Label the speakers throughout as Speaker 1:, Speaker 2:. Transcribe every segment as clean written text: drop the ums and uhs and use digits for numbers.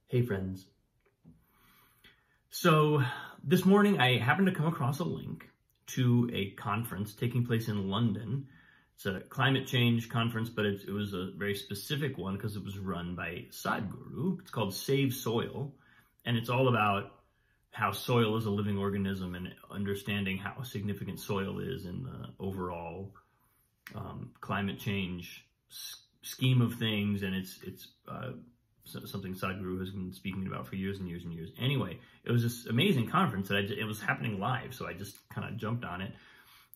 Speaker 1: Hey friends. So this morning I happened to come across a link to a conference taking place in London. It's a climate change conference, but it was a very specific one because it was run by Sadhguru. It's called Save Soil, and it's all about how soil is a living organism and understanding how significant soil is in the overall climate change scheme of things. And it's something Sadhguru has been speaking about for years and years and years. Anyway, it was this amazing conference that it was happening live, so I just kind of jumped on it.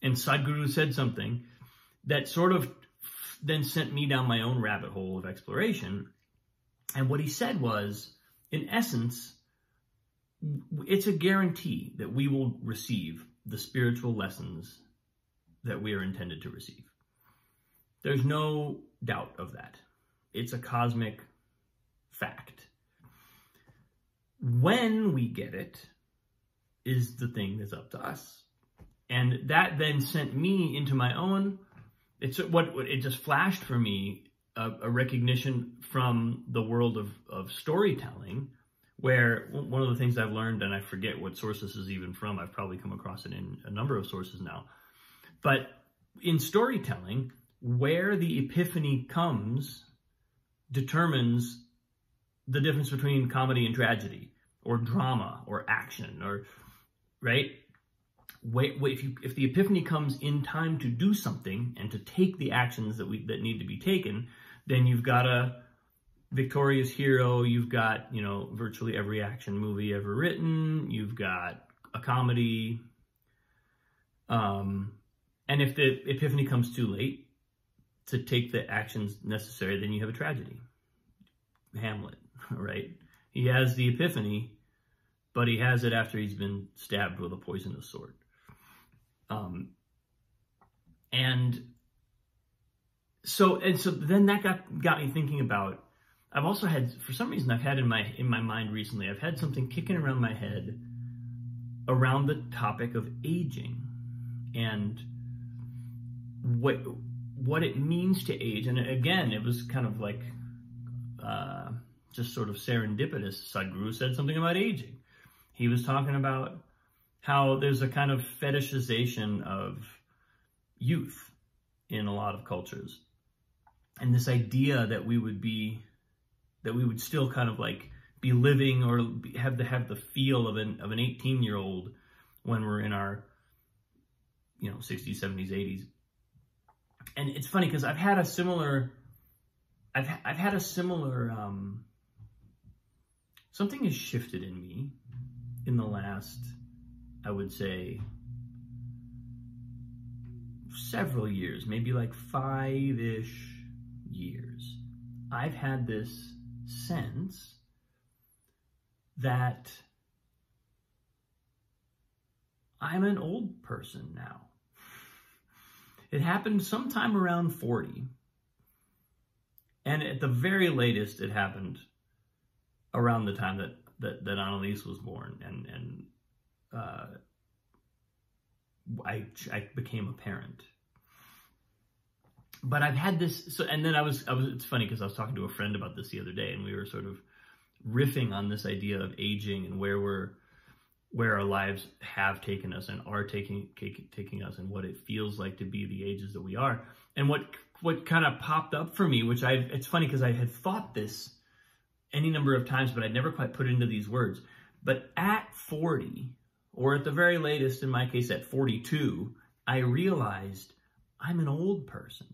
Speaker 1: And Sadhguru said something that sort of then sent me down my own rabbit hole of exploration. And what he said was, in essence, it's a guarantee that we will receive the spiritual lessons that we are intended to receive. There's no doubt of that. It's a cosmic fact. When we get it is the thing that's up to us. And that then sent me into my own, it just flashed for me a recognition from the world of storytelling, where one of the things I've learned, and I forget what source this is even from, I've probably come across it in a number of sources now, but in storytelling, where the epiphany comes determines the difference between comedy and tragedy, or drama, or action, or, right? If the epiphany comes in time to do something and to take the actions that need to be taken, then you've got a victorious hero, you've got, virtually every action movie ever written, you've got a comedy, and if the epiphany comes too late to take the actions necessary, then you have a tragedy. Hamlet, right? He has the epiphany, but he has it after he's been stabbed with a poisonous sword. And so then that got me thinking about, I've also had, for some reason, I've had in my mind recently, I've had something kicking around my head around the topic of aging and what it means to age. And again, it was kind of like just sort of serendipitous. Sadhguru said something about aging. He was talking about how there's a kind of fetishization of youth in a lot of cultures. And this idea that we would still kind of like be living or have the feel of an 18-year-old when we're in our 60s, 70s, 80s. And it's funny because I've had a similar something has shifted in me in the last, I would say, several years, maybe like 5-ish years. I've had this sense that I'm an old person now. It happened sometime around 40. And at the very latest, it happened around the time that Annalise was born, and I became a parent. But I've had this, and then it's funny because I was talking to a friend about this the other day, and we were sort of riffing on this idea of aging and where our lives have taken us and are taking us, and what it feels like to be the ages that we are. And what kind of popped up for me, which it's funny because I had thought this any number of times, but I'd never quite put it into these words. But at 40, or at the very latest, in my case, at 42, I realized I'm an old person.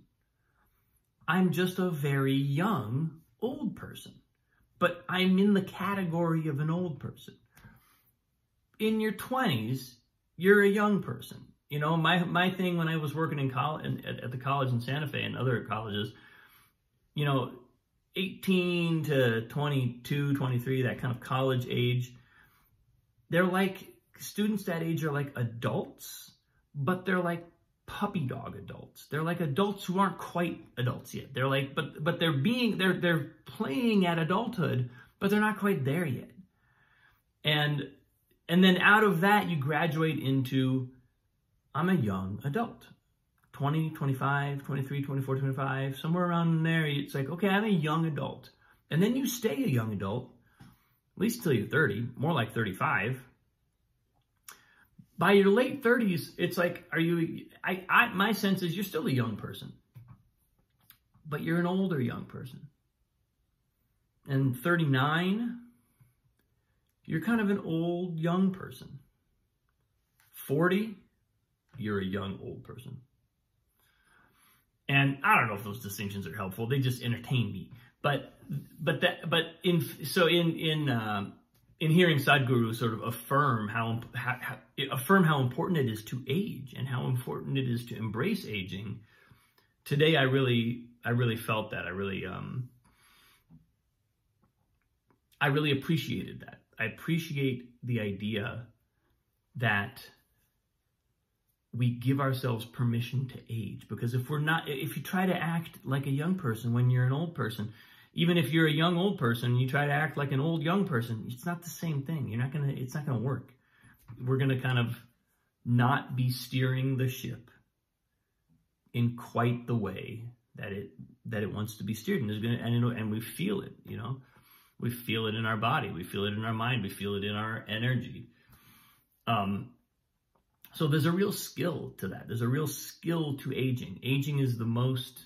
Speaker 1: I'm just a very young old person, but I'm in the category of an old person. In your 20s, you're a young person. My thing when I was working in college, at the college in Santa Fe and other colleges, 18 to 22, 23, that kind of college age, they're like, students that age are like adults, but they're like puppy dog adults. They're like adults who aren't quite adults yet. They're like, but they're playing at adulthood, but they're not quite there yet. And then out of that, you graduate into, I'm a young adult. 20, 25, 23, 24, 25, somewhere around there. It's like, okay, I'm a young adult. And then you stay a young adult least till you're 30, more like 35. By your late 30s, it's like, my sense is you're still a young person, but you're an older young person. And 39, you're kind of an old young person. 40, you're a young old person. And I don't know if those distinctions are helpful. They just entertain me. But in hearing Sadhguru sort of affirm how important it is to age and how important it is to embrace aging, today I really felt that. I really appreciated that. I appreciate the idea that we give ourselves permission to age, because if you try to act like a young person when you're an old person, even if you're a young old person, you try to act like an old young person, it's not the same thing. It's not gonna work. We're gonna kind of not be steering the ship in quite the way that it wants to be steered, and we feel it. We feel it in our body, we feel it in our mind, we feel it in our energy. So there's a real skill to that. There's a real skill to aging. Aging is the most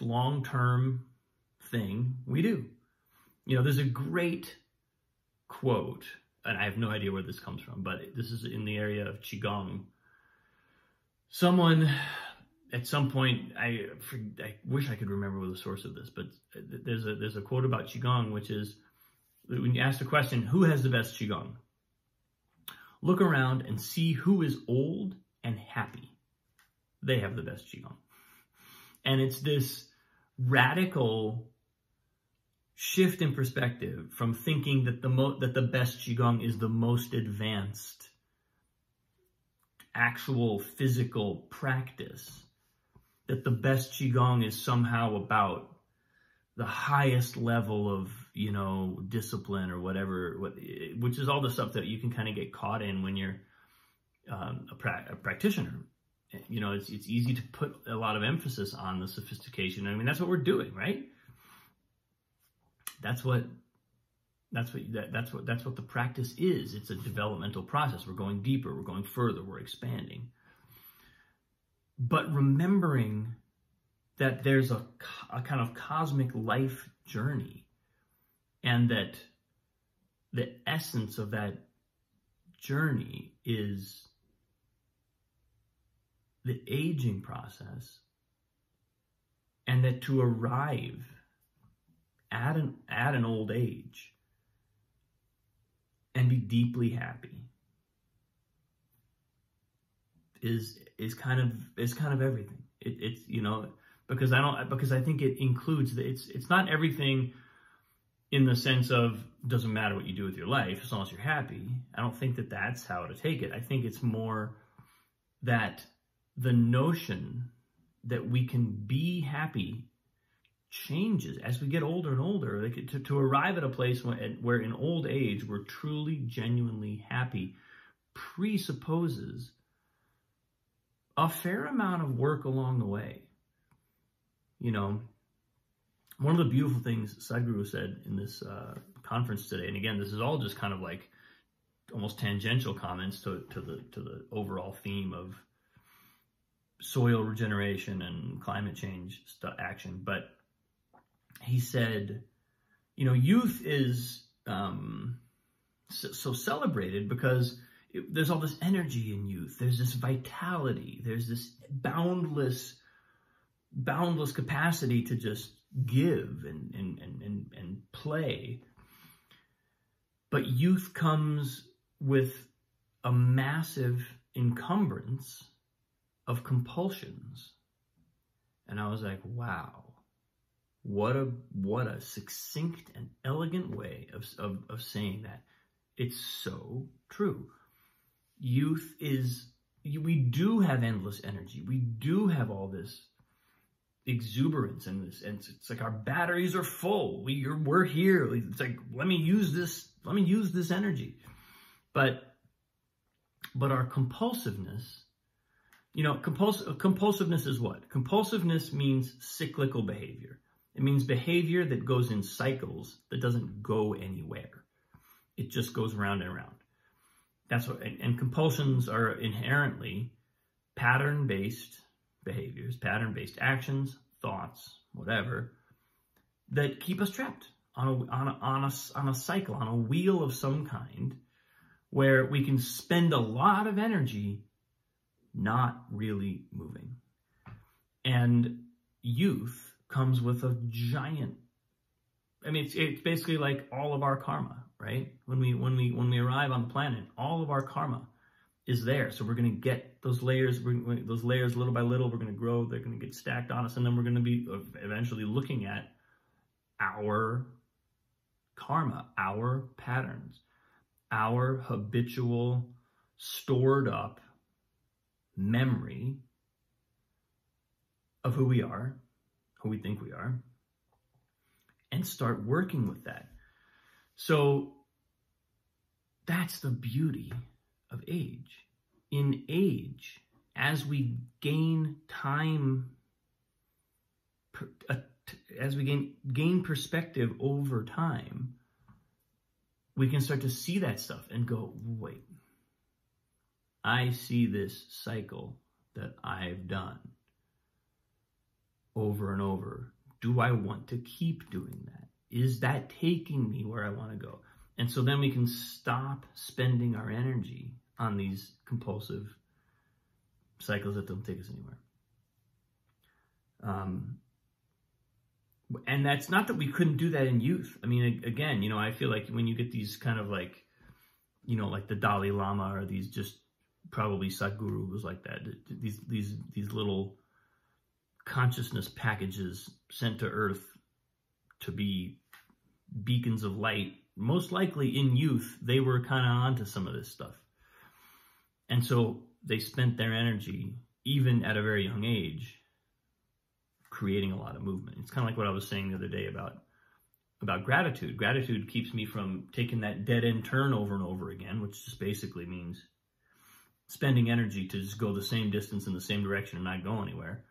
Speaker 1: long-term thing we do. There's a great quote, and I have no idea where this comes from, but this is in the area of Qigong. Someone, at some point, I wish I could remember the source of this, but there's a quote about Qigong, which is, when you ask the question, who has the best Qigong? Look around and see who is old and happy. They have the best Qigong. And it's this radical shift in perspective from thinking that the best Qigong is the most advanced actual physical practice, that the best Qigong is somehow about the highest level of, discipline or whatever, which is all the stuff that you can kind of get caught in when you're a practitioner. It's easy to put a lot of emphasis on the sophistication. I mean, that's what we're doing, right? That's what the practice is. It's a developmental process. We're going deeper, we're going further, we're expanding. But remembering that there's a kind of cosmic life journey, and that the essence of that journey is the aging process, and that to arrive at an old age and be deeply happy is kind of everything. It's because I think it includes it's not everything in the sense of, doesn't matter what you do with your life as long as you're happy. I don't think that that's how to take it. I think it's more that the notion that we can be happy changes as we get older and older. Like to arrive at a place where in old age we're truly, genuinely happy presupposes a fair amount of work along the way. One of the beautiful things Sadhguru said in this conference today, and again, this is all just kind of like almost tangential comments to the overall theme of soil regeneration and climate change action, but he said, youth is so celebrated because there's all this energy in youth. There's this vitality. There's this boundless capacity to just give and play. But youth comes with a massive encumbrance of compulsions. And I was like, wow, what a succinct and elegant way of saying that. It's so true. Youth we do have endless energy. We do have all this exuberance and it's like our batteries are full. We're here. It's like, let me use this energy. But our compulsiveness, compulsiveness is what? Compulsiveness means cyclical behavior. It means behavior that goes in cycles, that doesn't go anywhere. It just goes around and around. That's what, and compulsions are inherently pattern-based behaviors, pattern-based actions, thoughts, whatever, that keep us trapped on a cycle, on a wheel of some kind, where we can spend a lot of energy not really moving. And youth comes with a giant, I mean, it's basically like all of our karma, right? When we arrive on the planet, all of our karma is there. So we're going to get those layers, little by little, we're going to grow, they're going to get stacked on us, and then we're going to be eventually looking at our karma, our patterns, our habitual, stored up memory of who we are, who we think we are, and start working with that. So that's the beauty of age. In age, as we gain time, as we gain perspective over time, we can start to see that stuff and go, wait, I see this cycle that I've done over and over. Do I want to keep doing that? Is that taking me where I want to go? And so then we can stop spending our energy on these compulsive cycles that don't take us anywhere. And that's not that we couldn't do that in youth. I mean, again, I feel like when you get these kind of like, like the Dalai Lama, or these just probably Sadhguru was like that, these little consciousness packages sent to earth to be beacons of light, most likely in youth, they were kind of onto some of this stuff. And so they spent their energy, even at a very young age, creating a lot of movement. It's kind of like what I was saying the other day about gratitude. Gratitude keeps me from taking that dead end turn over and over again, which just basically means spending energy to just go the same distance in the same direction and not go anywhere,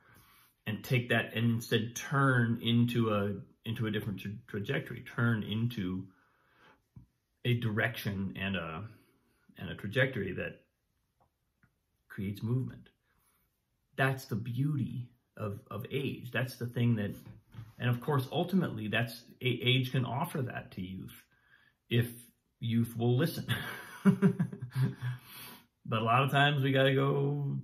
Speaker 1: and take that and instead turn into a different trajectory, turn into a direction and a trajectory that creates movement. That's the beauty of age. That's the thing that, and of course, ultimately, that's age can offer that to youth if youth will listen. But a lot of times we got to go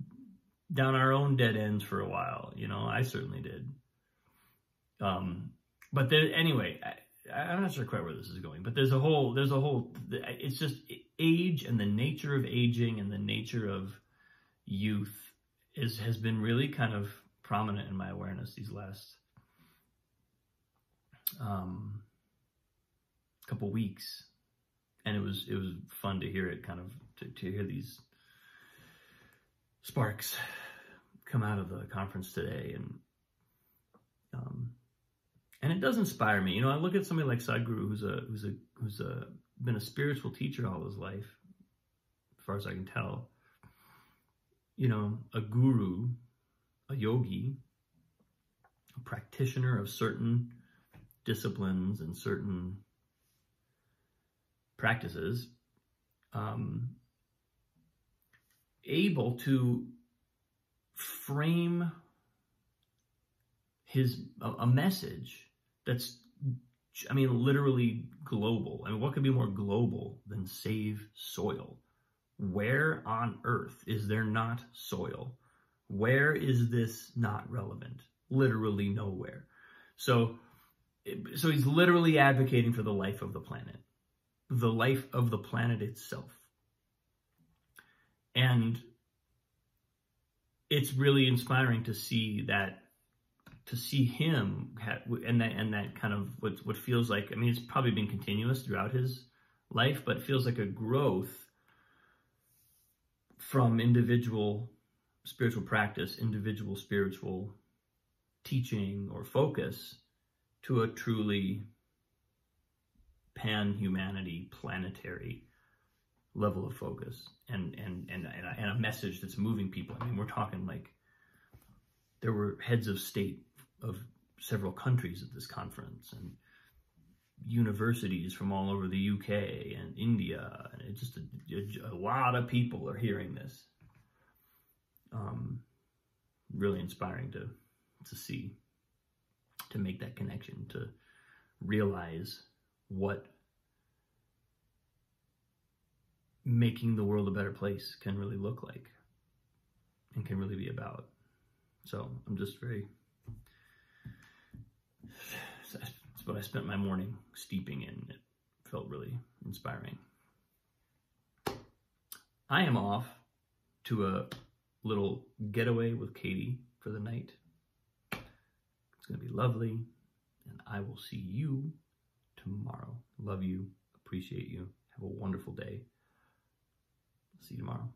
Speaker 1: down our own dead ends for a while. I certainly did. But there, anyway, I'm not sure quite where this is going, but there's a whole, it's just age and the nature of aging and the nature of youth has been really kind of prominent in my awareness these last couple weeks. And it was fun to hear it kind of, to hear these sparks come out of the conference today. And it does inspire me. I look at somebody like Sadhguru, who's been a spiritual teacher all his life, as far as I can tell. A guru, a yogi, a practitioner of certain disciplines and certain practices, able to frame a message that's, literally global. What could be more global than save soil? Where on earth is there not soil? Where is this not relevant? Literally nowhere. So he's literally advocating for the life of the planet itself. And it's really inspiring to see that, to see him and that kind of what feels like, it's probably been continuous throughout his life, but it feels like a growth from individual spiritual practice, individual spiritual teaching or focus, to a truly pan-humanity, planetary level of focus and a message that's moving people. We're talking like there were heads of state of several countries at this conference, and universities from all over the UK and India, and it's just a lot of people are hearing this. Really inspiring to see, to make that connection, to realize what making the world a better place can really look like and can really be about. So I'm just that's what I spent my morning steeping in. It felt really inspiring. I am off to a little getaway with Katie for the night. It's going to be lovely, and I will see you tomorrow. Love you, appreciate you, have a wonderful day. See you tomorrow.